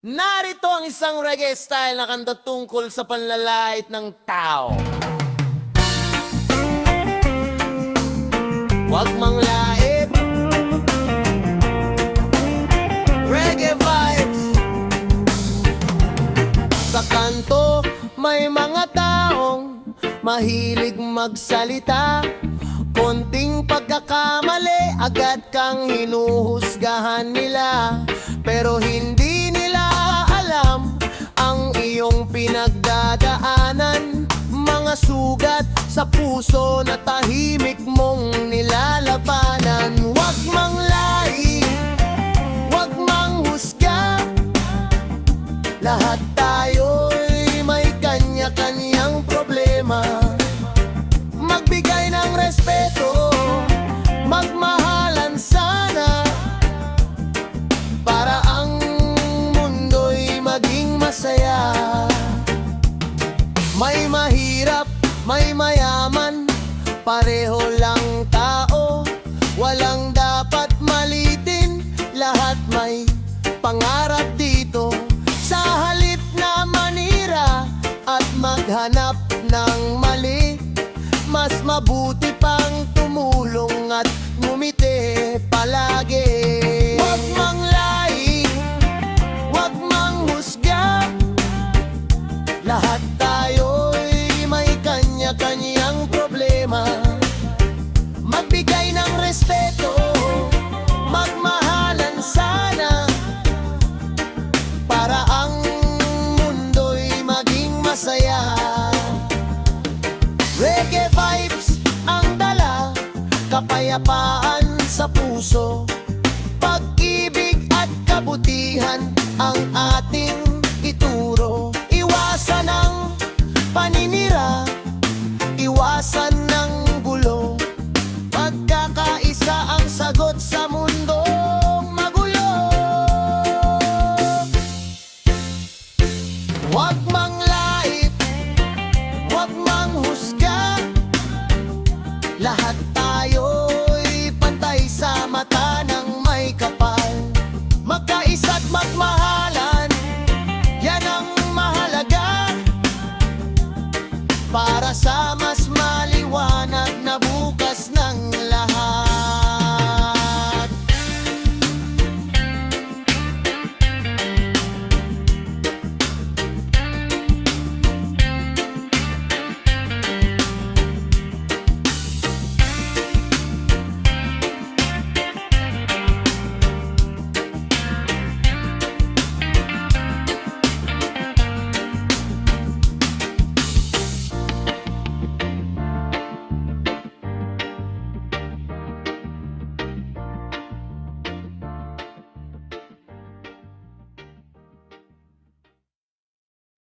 Narito ang isang reggae style na kanta tungkol sa panlalait ng tao. Huwag manglait. Reggae vibes. Sa kanto, may mga taong mahilig magsalita. Konting pagkakamali, agad kang hinuhusgahan nila. Pero hindi nila alam ang iyong pinagdadaanan. Mga sugat sa puso na tahimik mong nilalabanan. Huwag manglait, huwag manghusga. Lahat tayo'y may kanya-kanyang problema. Magbigay ng respeto, magmahalan sana, para ang mundo'y maging masaya. May mahirap, may mayaman, pareho lang tao. Walang dapat malitin, lahat may pangarap dito. Sa halip na manira at maghanap ng mali, mas mabuti pang tumulong at ngumiti palagi. Huwag manglait, huwag manghusga. Lahat tayo'y may kanya-kanyang problema. Magbigay ng respeto, magmahalan sana, para ang mundo'y maging masaya. Reggae vibes ang dala, kapayapaan sa puso, pag-ibig at kabutihan ang ating